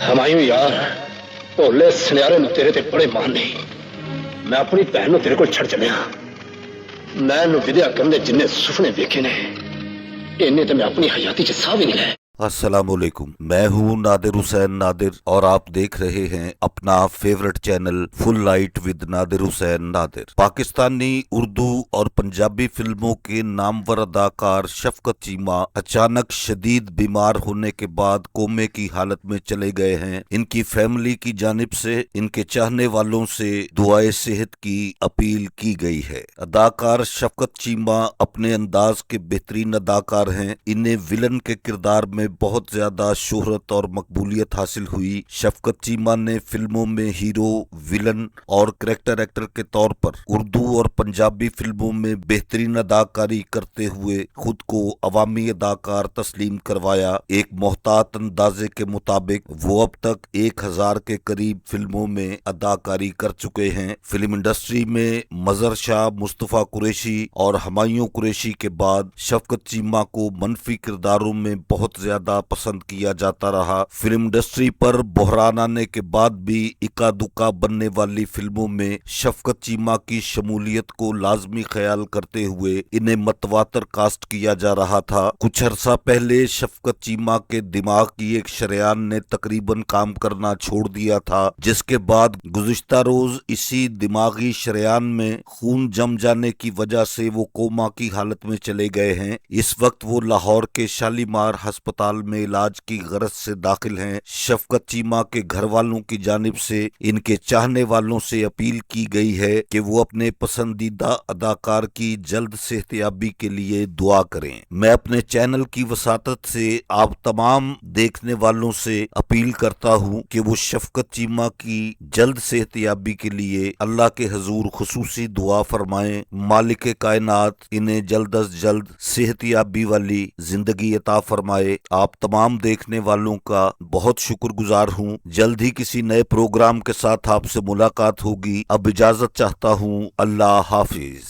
ਹਮਾਇੂ ਯਾਰ, ਭੋਲੇ ਸੁਨਿਆਰੇ ਨੂੰ ਤੇਰੇ ਤੇ ਬੜੇ ਮਾਣ ਨੇ। ਮੈਂ ਆਪਣੀ ਭੈਣ ਨੂੰ ਤੇਰੇ ਕੋਲ ਛੱਡ ਚੱਲਿਆ। ਮੈਂ ਇਹਨੂੰ ਵਿਦਿਆ ਕਰਨ ਦੇ ਜਿੰਨੇ ਸੁਪਨੇ ਵੇਖੇ ਨੇ, ਇੰਨੇ ਤਾਂ ਮੈਂ अपनी हयाती च साह भी नहीं लाए। अस्सलामुअलैकुम, मैं हूँ नादिर हुसैन नादिर और आप देख रहे हैं अपना favourite channel full light with Nadir Hussain Nadir. Pakistani Urdu और पंजाबी फिल्मों के नामवर अदाकार शफकत चीमा अचानक शदीद बीमार होने के बाद कोमे की हालत में चले गए हैं। इनकी फैमिली की जानिब से इनके चाहने वालों से दुआए सेहत की अपील की गई है। अदाकार शफकत चीमा अपने अंदाज के बेहतरीन अदाकार हैं। इन्हें विलन के किरदार में बहुत ज्यादा शोहरत और मकबूलियत हासिल हुई। शफकत चीमा ने फिल्मों में हीरो, विलन और करैक्टर एक्टर के तौर पर उर्दू और पंजाबी फिल्मों में बेहतरीन अदाकारी करते हुए खुद को अवामी अदाकार तस्लीम करवाया। एक मोहतात अंदाजे के मुताबिक वो अब तक 1000 के करीब फिल्मों में अदाकारी कर चुके हैं। फिल्म इंडस्ट्री में मजर शाह, मुस्तफा कुरैशी और हमायूं कुरैशी के बाद शफकत चीमा को मनफी किरदारों में बहुत ज्यादा पसंद किया जाता रहा। फिल्म इंडस्ट्री पर बहरान आने के बाद भी इक्का दुक्का बनने वाली फिल्मों में शफकत चीमा की शमूलियत को लाजमी ख्याल करते हुए इन्हें मतवातर कास्ट किया जा रहा था। कुछ अरसा पहले शफकत चीमा के दिमाग की एक शरेयान ने तकरीबन काम करना छोड़ दिया था, जिसके बाद गुज़िश्ता रोज इसी दिमागी शरेयान में खून जम जाने की वजह से वो कोमा की हालत में चले गए हैं। इस वक्त वो लाहौर के शालीमार अस्पताल में इलाज की गरज से दाखिल हैं। शफकत चीमा के घर वालों की जानिब से इनके चाहने वालों से अपील की गई है कि वो अपने पसंदीदा अदाकार की जल्द सेहतयाबी के लिए दुआ करें। मैं अपने चैनल की वसातत से आप तमाम देखने वालों से अपील करता हूँ कि वो शफकत चीमा की जल्द सेहतयाबी के लिए अल्लाह के हजूर खुसूसी दुआ फरमाएं। मालिक कायनात इन्हें जल्द अज जल्द सेहतयाबी वाली जिंदगी अता फरमाए। आप तमाम देखने वालों का बहुत शुक्रगुजार हूँ। जल्द ही किसी नए प्रोग्राम के साथ आपसे मुलाकात होगी। अब इजाजत चाहता हूँ। अल्लाह हाफिज।